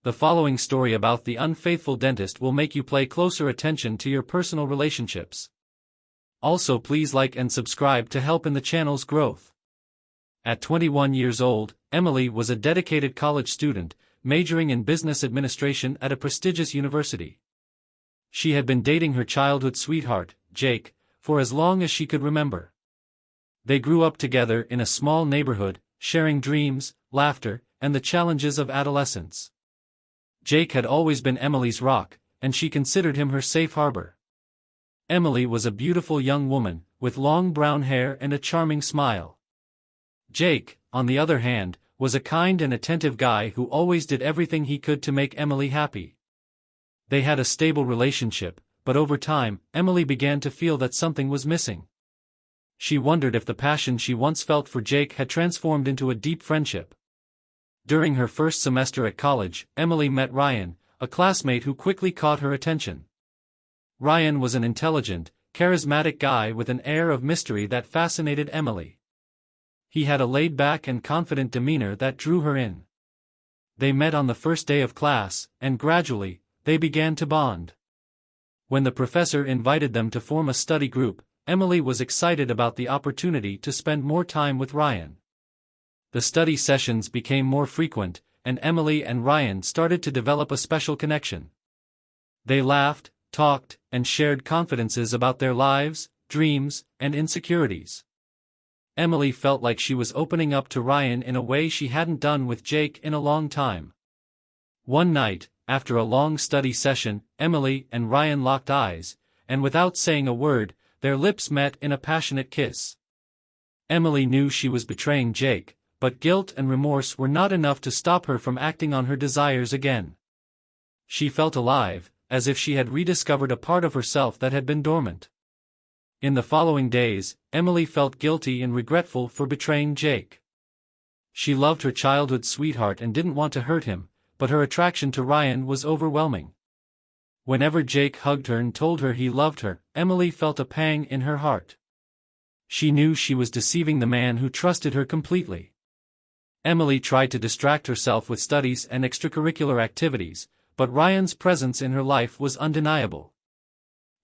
The following story about the unfaithful dentist will make you pay closer attention to your personal relationships. Also, please like and subscribe to help in the channel's growth. At 21 years old, Emily was a dedicated college student, majoring in business administration at a prestigious university. She had been dating her childhood sweetheart, Jake, for as long as she could remember. They grew up together in a small neighborhood, sharing dreams, laughter, and the challenges of adolescence. Jake had always been Emily's rock, and she considered him her safe harbor. Emily was a beautiful young woman, with long brown hair and a charming smile. Jake, on the other hand, was a kind and attentive guy who always did everything he could to make Emily happy. They had a stable relationship, but over time, Emily began to feel that something was missing. She wondered if the passion she once felt for Jake had transformed into a deep friendship. During her first semester at college, Emily met Ryan, a classmate who quickly caught her attention. Ryan was an intelligent, charismatic guy with an air of mystery that fascinated Emily. He had a laid-back and confident demeanor that drew her in. They met on the first day of class, and gradually, they began to bond. When the professor invited them to form a study group, Emily was excited about the opportunity to spend more time with Ryan. The study sessions became more frequent, and Emily and Ryan started to develop a special connection. They laughed, talked, and shared confidences about their lives, dreams, and insecurities. Emily felt like she was opening up to Ryan in a way she hadn't done with Jake in a long time. One night, after a long study session, Emily and Ryan locked eyes, and without saying a word, their lips met in a passionate kiss. Emily knew she was betraying Jake, but guilt and remorse were not enough to stop her from acting on her desires again. She felt alive, as if she had rediscovered a part of herself that had been dormant. In the following days, Emily felt guilty and regretful for betraying Jake. She loved her childhood sweetheart and didn't want to hurt him, but her attraction to Ryan was overwhelming. Whenever Jake hugged her and told her he loved her, Emily felt a pang in her heart. She knew she was deceiving the man who trusted her completely. Emily tried to distract herself with studies and extracurricular activities, but Ryan's presence in her life was undeniable.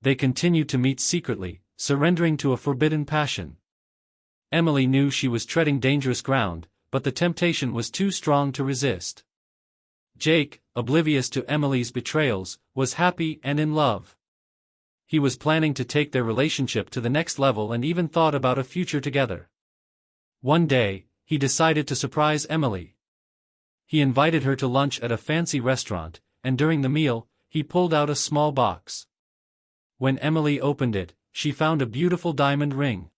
They continued to meet secretly, surrendering to a forbidden passion. Emily knew she was treading dangerous ground, but the temptation was too strong to resist. Jake, oblivious to Emily's betrayals, was happy and in love. He was planning to take their relationship to the next level and even thought about a future together. One day, he decided to surprise Emily. He invited her to lunch at a fancy restaurant, and during the meal, he pulled out a small box. When Emily opened it, she found a beautiful diamond ring.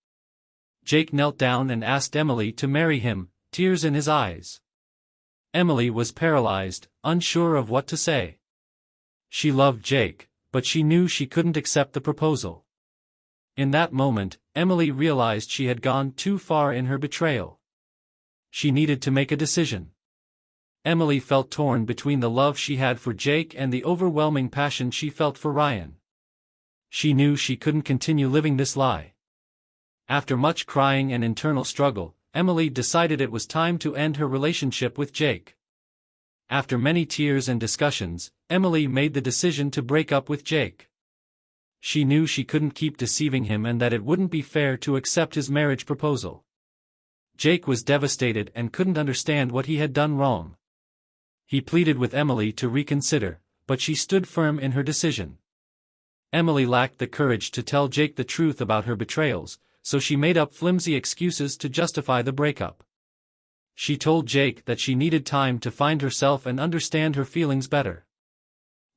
Jake knelt down and asked Emily to marry him, tears in his eyes. Emily was paralyzed, unsure of what to say. She loved Jake, but she knew she couldn't accept the proposal. In that moment, Emily realized she had gone too far in her betrayal. She needed to make a decision. Emily felt torn between the love she had for Jake and the overwhelming passion she felt for Ryan. She knew she couldn't continue living this lie. After much crying and internal struggle, Emily decided it was time to end her relationship with Jake. After many tears and discussions, Emily made the decision to break up with Jake. She knew she couldn't keep deceiving him and that it wouldn't be fair to accept his marriage proposal. Jake was devastated and couldn't understand what he had done wrong. He pleaded with Emily to reconsider, but she stood firm in her decision. Emily lacked the courage to tell Jake the truth about her betrayals, so she made up flimsy excuses to justify the breakup. She told Jake that she needed time to find herself and understand her feelings better.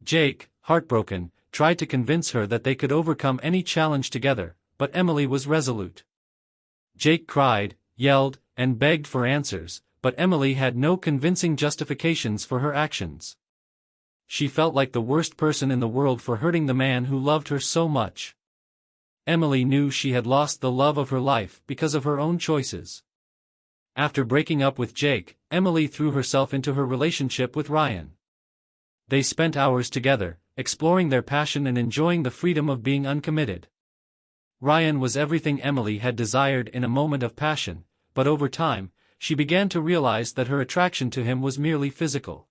Jake, heartbroken, tried to convince her that they could overcome any challenge together, but Emily was resolute. Jake cried, yelled, and begged for answers, but Emily had no convincing justifications for her actions. She felt like the worst person in the world for hurting the man who loved her so much. Emily knew she had lost the love of her life because of her own choices. After breaking up with Jake, Emily threw herself into her relationship with Ryan. They spent hours together, exploring their passion and enjoying the freedom of being uncommitted. Ryan was everything Emily had desired in a moment of passion, but over time, she began to realize that her attraction to him was merely physical.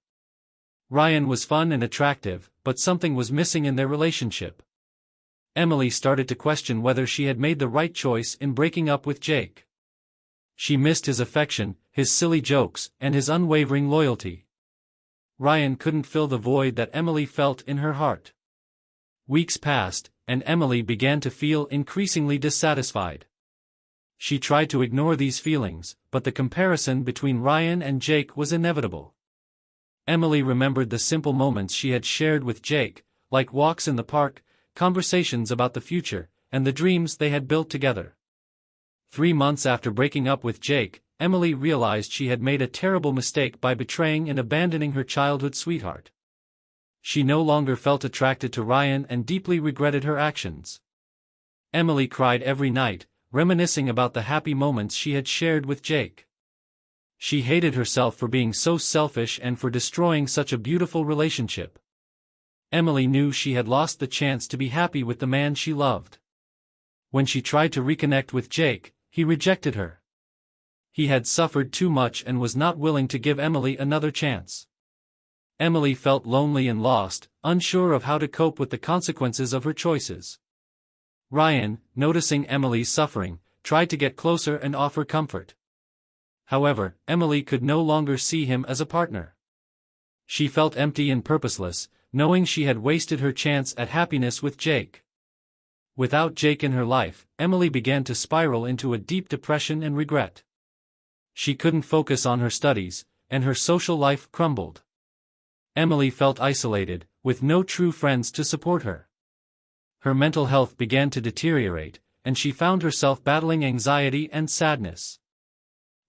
Ryan was fun and attractive, but something was missing in their relationship. Emily started to question whether she had made the right choice in breaking up with Jake. She missed his affection, his silly jokes, and his unwavering loyalty. Ryan couldn't fill the void that Emily felt in her heart. Weeks passed, and Emily began to feel increasingly dissatisfied. She tried to ignore these feelings, but the comparison between Ryan and Jake was inevitable. Emily remembered the simple moments she had shared with Jake, like walks in the park, conversations about the future, and the dreams they had built together. 3 months after breaking up with Jake, Emily realized she had made a terrible mistake by betraying and abandoning her childhood sweetheart. She no longer felt attracted to Ryan and deeply regretted her actions. Emily cried every night, reminiscing about the happy moments she had shared with Jake. She hated herself for being so selfish and for destroying such a beautiful relationship. Emily knew she had lost the chance to be happy with the man she loved. When she tried to reconnect with Jake, he rejected her. He had suffered too much and was not willing to give Emily another chance. Emily felt lonely and lost, unsure of how to cope with the consequences of her choices. Ryan, noticing Emily's suffering, tried to get closer and offer comfort. However, Emily could no longer see him as a partner. She felt empty and purposeless, knowing she had wasted her chance at happiness with Jake. Without Jake in her life, Emily began to spiral into a deep depression and regret. She couldn't focus on her studies, and her social life crumbled. Emily felt isolated, with no true friends to support her. Her mental health began to deteriorate, and she found herself battling anxiety and sadness.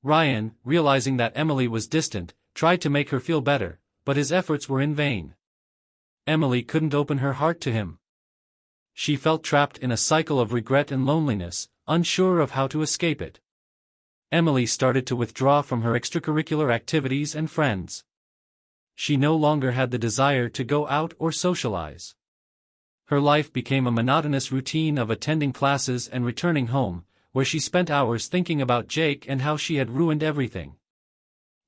Ryan, realizing that Emily was distant, tried to make her feel better, but his efforts were in vain. Emily couldn't open her heart to him. She felt trapped in a cycle of regret and loneliness, unsure of how to escape it. Emily started to withdraw from her extracurricular activities and friends. She no longer had the desire to go out or socialize. Her life became a monotonous routine of attending classes and returning home, where she spent hours thinking about Jake and how she had ruined everything.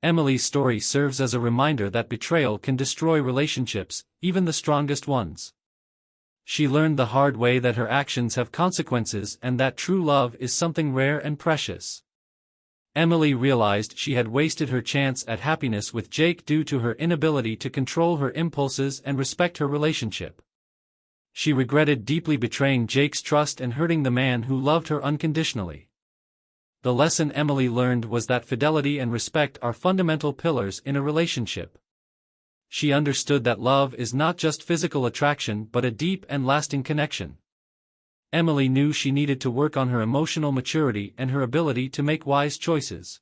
Emily's story serves as a reminder that betrayal can destroy relationships, even the strongest ones. She learned the hard way that her actions have consequences and that true love is something rare and precious. Emily realized she had wasted her chance at happiness with Jake due to her inability to control her impulses and respect her relationship. She regretted deeply betraying Jake's trust and hurting the man who loved her unconditionally. The lesson Emily learned was that fidelity and respect are fundamental pillars in a relationship. She understood that love is not just physical attraction but a deep and lasting connection. Emily knew she needed to work on her emotional maturity and her ability to make wise choices.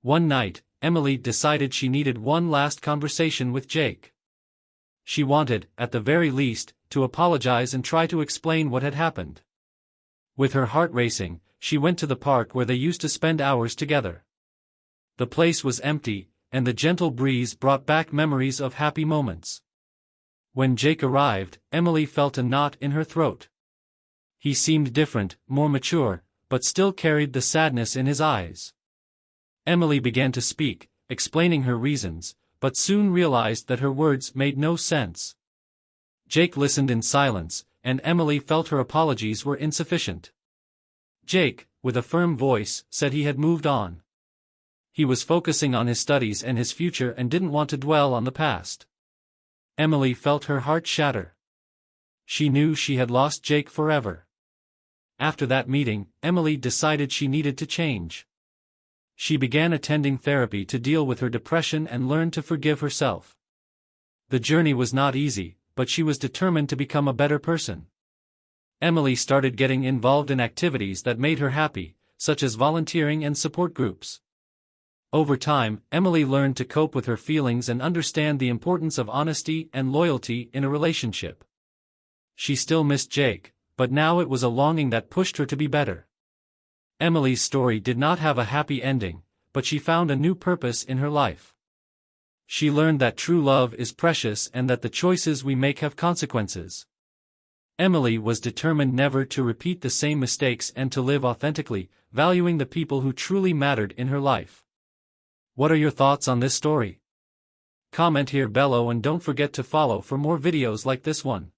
One night, Emily decided she needed one last conversation with Jake. She wanted, at the very least, to apologize and try to explain what had happened. With her heart racing, she went to the park where they used to spend hours together. The place was empty, and the gentle breeze brought back memories of happy moments. When Jake arrived, Emily felt a knot in her throat. He seemed different, more mature, but still carried the sadness in his eyes. Emily began to speak, explaining her reasons, but soon realized that her words made no sense. Jake listened in silence, and Emily felt her apologies were insufficient. Jake, with a firm voice, said he had moved on. He was focusing on his studies and his future and didn't want to dwell on the past. Emily felt her heart shatter. She knew she had lost Jake forever. After that meeting, Emily decided she needed to change. She began attending therapy to deal with her depression and learn to forgive herself. The journey was not easy, but she was determined to become a better person. Emily started getting involved in activities that made her happy, such as volunteering and support groups. Over time, Emily learned to cope with her feelings and understand the importance of honesty and loyalty in a relationship. She still missed Jake, but now it was a longing that pushed her to be better. Emily's story did not have a happy ending, but she found a new purpose in her life. She learned that true love is precious and that the choices we make have consequences. Emily was determined never to repeat the same mistakes and to live authentically, valuing the people who truly mattered in her life. What are your thoughts on this story? Comment here below and don't forget to follow for more videos like this one.